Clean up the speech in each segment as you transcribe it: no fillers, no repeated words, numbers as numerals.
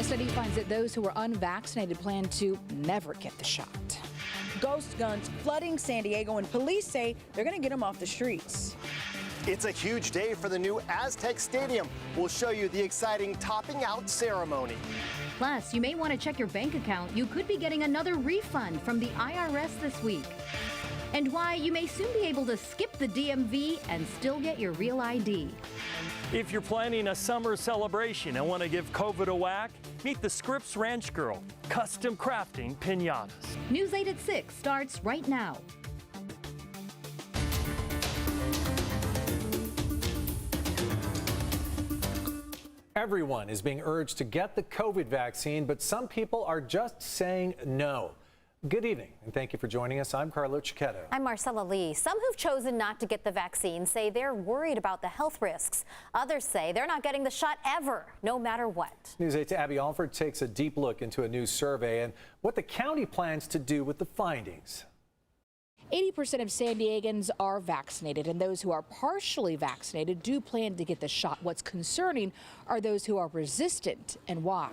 study finds that those who are unvaccinated plan to never get the shot. Ghost guns flooding San Diego, and police say they're going to get them off the streets. It's a huge day for the new Aztecs Stadium. We'll show you the exciting topping out ceremony. Plus, you may want to check your bank account. You could be getting another refund from the IRS this week. And why you may soon be able to skip the DMV and still get your real ID. If you're planning a summer celebration and want to give COVID a whack, meet the Scripps Ranch Girl, custom crafting piñatas. News 8 at 6 starts right now. Everyone is being urged to get the COVID vaccine, but some people are just saying no. Good evening, and thank you for joining us. I'm Carlo Cicchetto. I'm Marcella Lee. Some who've chosen not to get the vaccine say they're worried about the health risks. Others say they're not getting the shot ever, no matter what. News 8's Abby Alford takes a deep look into a new survey and what the county plans to do with the findings. 80% of San Diegans are vaccinated, and those who are partially vaccinated do plan to get the shot. What's concerning are those who are resistant, and why.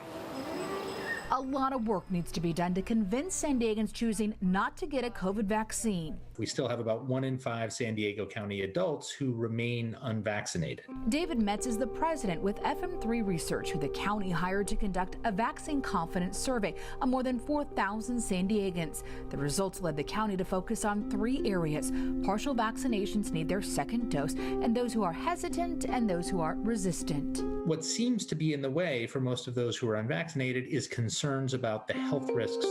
A lot of work needs to be done to convince San Diegans choosing not to get a COVID vaccine. We still have about 1 in 5 San Diego County adults who remain unvaccinated. David Metz is the president with FM3 Research, who the county hired to conduct a vaccine confidence survey of more than 4,000 San Diegans. The results led the county to focus on 3 areas. Partial vaccinations need their second dose, and those who are hesitant and those who are resistant. What seems to be in the way for most of those who are unvaccinated is concerns about the health risks.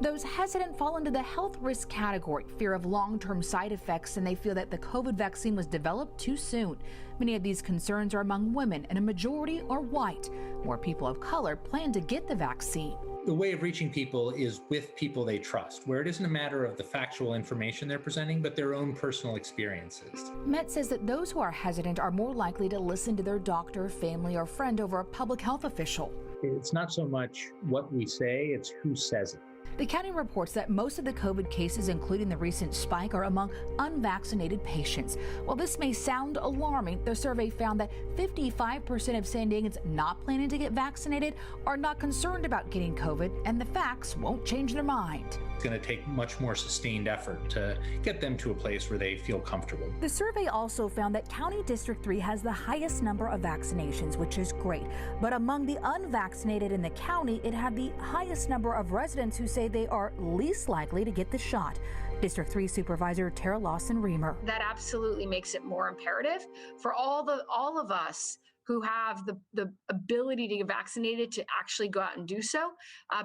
Those hesitant fall into the health risk category, fear of long-term side effects, and they feel that the COVID vaccine was developed too soon. Many of these concerns are among women, and a majority are white. More people of color plan to get the vaccine. The way of reaching people is with people they trust, where it isn't a matter of the factual information they're presenting, but their own personal experiences. Met says that those who are hesitant are more likely to listen to their doctor, family, or friend over a public health official. It's not so much what we say, it's who says it. The county reports that most of the COVID cases, including the recent spike, are among unvaccinated patients. While this may sound alarming, the survey found that 55% of San Diegans not planning to get vaccinated are not concerned about getting COVID, and the facts won't change their mind. It's going to take much more sustained effort to get them to a place where they feel comfortable. The survey also found that County District 3 has the highest number of vaccinations, which is great. But among the unvaccinated in the county, it had the highest number of residents who say they are least likely to get the shot. District 3 Supervisor Tara Lawson-Reamer. That absolutely makes it more imperative for all of us who have the ability to get vaccinated to actually go out and do so,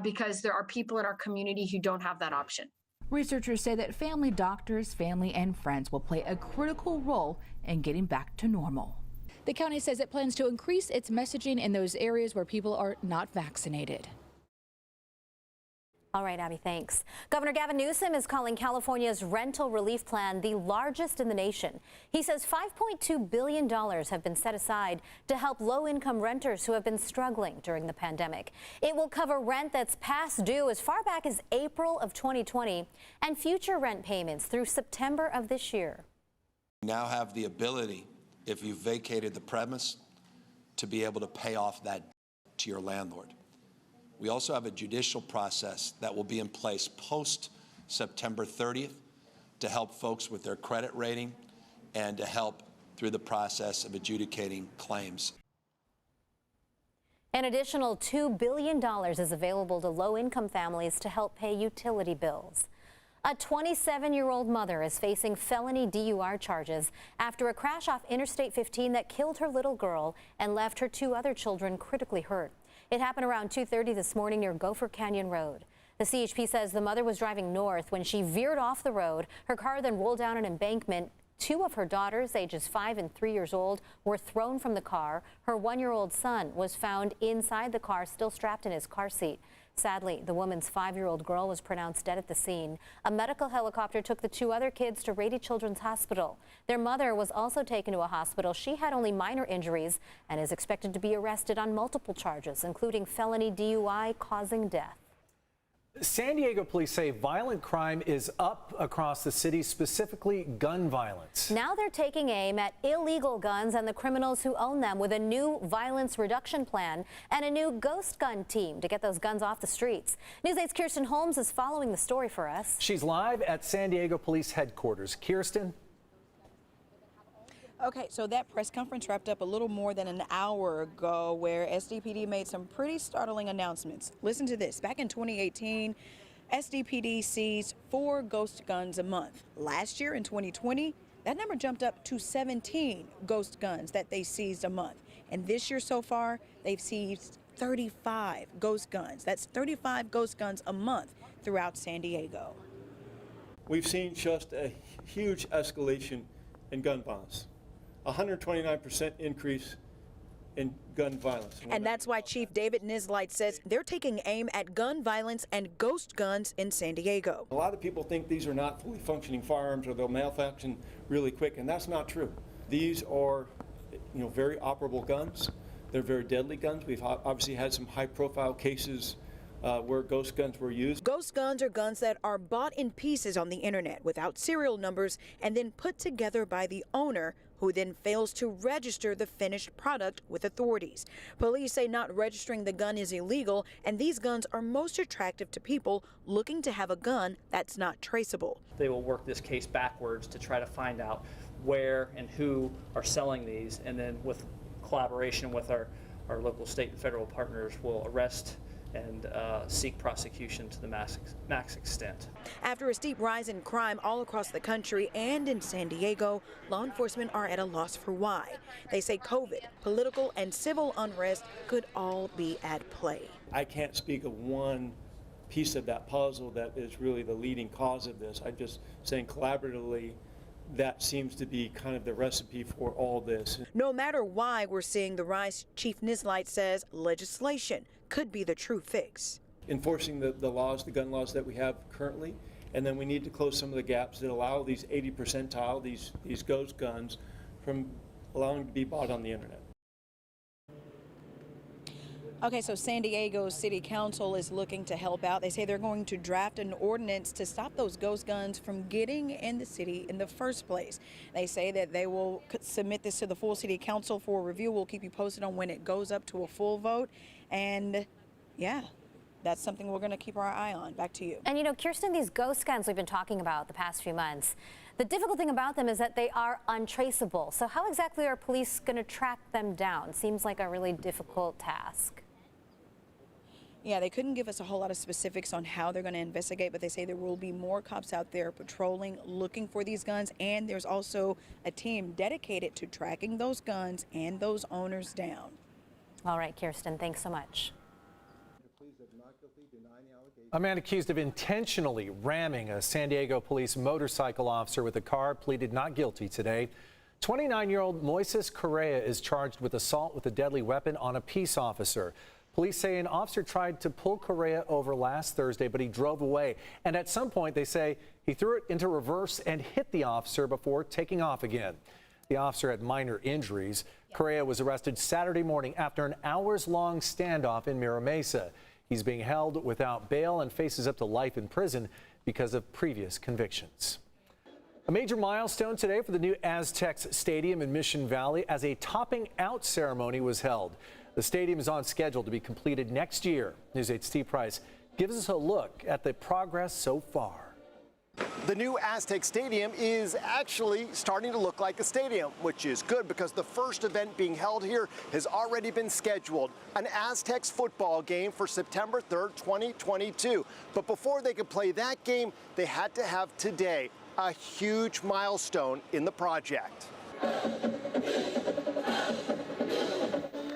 because there are people in our community who don't have that option. Researchers say that family doctors, family, and friends will play a critical role in getting back to normal. The county says it plans to increase its messaging in those areas where people are not vaccinated. All right, Abby, thanks. Governor Gavin Newsom is calling California's rental relief plan the largest in the nation. He says $5.2 billion have been set aside to help low-income renters who have been struggling during the pandemic. It will cover rent that's past due as far back as April of 2020 and future rent payments through September of this year. You now have the ability, if you've vacated the premise, to be able to pay off that to your landlord. We also have a judicial process that will be in place post September 30th to help folks with their credit rating and to help through the process of adjudicating claims. An additional $2 billion is available to low-income families to help pay utility bills. A 27-year-old mother is facing felony DUI charges after a crash off Interstate 15 that killed her little girl and left her 2 other children critically hurt. It happened around 2:30 this morning near Gopher Canyon Road. The CHP says the mother was driving north when she veered off the road. Her car then rolled down an embankment. 2 of her daughters, ages 5 and 3 years old, were thrown from the car. Her 1-year-old son was found inside the car, still strapped in his car seat. Sadly, the woman's 5-year-old girl was pronounced dead at the scene. A medical helicopter took the 2 other kids to Rady Children's Hospital. Their mother was also taken to a hospital. She had only minor injuries and is expected to be arrested on multiple charges, including felony DUI causing death. San Diego police say violent crime is up across the city, specifically gun violence. Now they're taking aim at illegal guns and the criminals who own them with a new violence reduction plan and a new ghost gun team to get those guns off the streets. News 8's Kirsten Holmes is following the story for us. She's live at San Diego Police headquarters. Kirsten? Okay, so that press conference wrapped up a little more than an hour ago where SDPD made some pretty startling announcements. Listen to this. Back in 2018, SDPD seized 4 ghost guns a month. Last year in 2020, that number jumped up to 17 ghost guns that they seized a month. And this year so far, they've seized 35 ghost guns. That's 35 ghost guns a month throughout San Diego. We've seen just a huge escalation in gun violence. 129% increase in gun violence. And that's why Chief David Nislight says they're taking aim at gun violence and ghost guns in San Diego. A lot of people think these are not fully functioning firearms or they'll malfunction really quick, and that's not true. These are, very operable guns. They're very deadly guns. We've obviously had some high-profile cases where ghost guns were used. Ghost guns are guns that are bought in pieces on the internet without serial numbers and then put together by the owner, who then fails to register the finished product with authorities. Police say not registering the gun is illegal, and these guns are most attractive to people looking to have a gun that's not traceable. They will work this case backwards to try to find out where and who are selling these, and then with collaboration with our local, state, and federal partners, will arrest and seek prosecution to the max extent. After a steep rise in crime all across the country and in San Diego, law enforcement are at a loss for why. They say COVID, political, and civil unrest could all be at play. I can't speak of one piece of that puzzle that is really the leading cause of this. I'm just saying collaboratively, that seems to be kind of the recipe for all this. No matter why we're seeing the rise, Chief Nislight says legislation could be the true fix. Enforcing the laws, the gun laws that we have currently, and then we need to close some of the gaps that allow these 80 percentile, these ghost guns, from allowing to be bought on the internet. Okay, so San Diego City Council is looking to help out. They say they're going to draft an ordinance to stop those ghost guns from getting in the city in the first place. They say that they will submit this to the full City Council for review. We'll keep you posted on when it goes up to a full vote. And yeah, that's something we're going to keep our eye on. Back to you. And Kirsten, these ghost guns we've been talking about the past few months, the difficult thing about them is that they are untraceable. So how exactly are police going to track them down? Seems like a really difficult task. Yeah, they couldn't give us a whole lot of specifics on how they're going to investigate, but they say there will be more cops out there patrolling, looking for these guns, and there's also a team dedicated to tracking those guns and those owners down. All right, Kirsten, thanks so much. A man accused of intentionally ramming a San Diego police motorcycle officer with a car pleaded not guilty today. 29-year-old Moises Correa is charged with assault with a deadly weapon on a peace officer. Police say an officer tried to pull Correa over last Thursday, but he drove away. And at some point, they say he threw it into reverse and hit the officer before taking off again. The officer had minor injuries. Correa was arrested Saturday morning after an hours-long standoff in Mira Mesa. He's being held without bail and faces up to life in prison because of previous convictions. A major milestone today for the new Aztecs Stadium in Mission Valley as a topping out ceremony was held. The stadium is on schedule to be completed next year. News 8's Steve Price gives us a look at the progress so far. The new Aztec Stadium is actually starting to look like a stadium, which is good because the first event being held here has already been scheduled, an Aztecs football game for September 3rd, 2022. But before they could play that game, they had to have today a huge milestone in the project.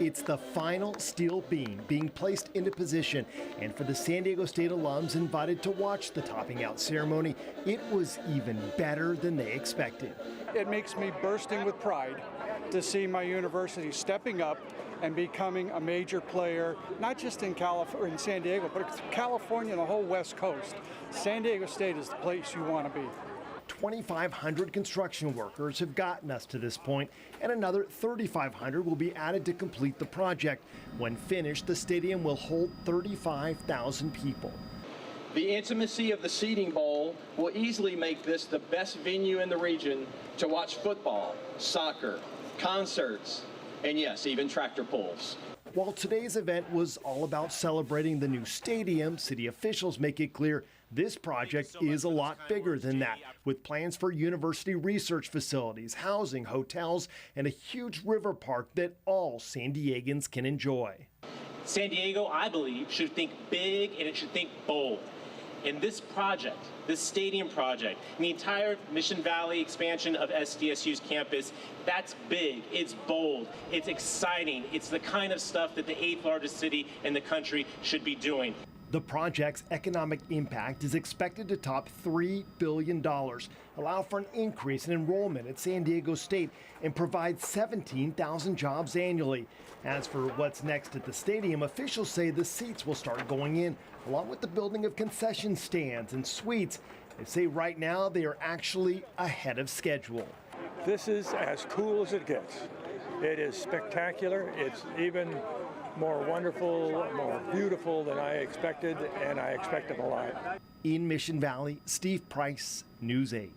It's the final steel beam being placed into position, and for the San Diego State alums invited to watch the topping out ceremony, it was even better than they expected. It makes me bursting with pride to see my university stepping up and becoming a major player, not just in San Diego, but California and the whole West Coast. San Diego State is the place you want to be. 2,500 construction workers have gotten us to this point, and another 3,500 will be added to complete the project. When finished, the stadium will hold 35,000 people. The intimacy of the seating bowl will easily make this the best venue in the region to watch football, soccer, concerts, and yes, even tractor pulls. While today's event was all about celebrating the new stadium, city officials make it clear this project is a lot bigger than that, with plans for university research facilities, housing, hotels, and a huge river park that all San Diegans can enjoy. San Diego, I believe, should think big and it should think bold. And this project, this stadium project, and the entire Mission Valley expansion of SDSU's campus, that's big, it's bold, it's exciting, it's the kind of stuff that the 8th largest city in the country should be doing. The project's economic impact is expected to top $3 billion, allow for an increase in enrollment at San Diego State, and provide 17,000 jobs annually. As for what's next at the stadium, officials say the seats will start going in, along with the building of concession stands and suites. They say right now they are actually ahead of schedule. This is as cool as it gets. It is spectacular. It's even more wonderful, more beautiful than I expected, and I expected a lot. In Mission Valley, Steve Price, News 8.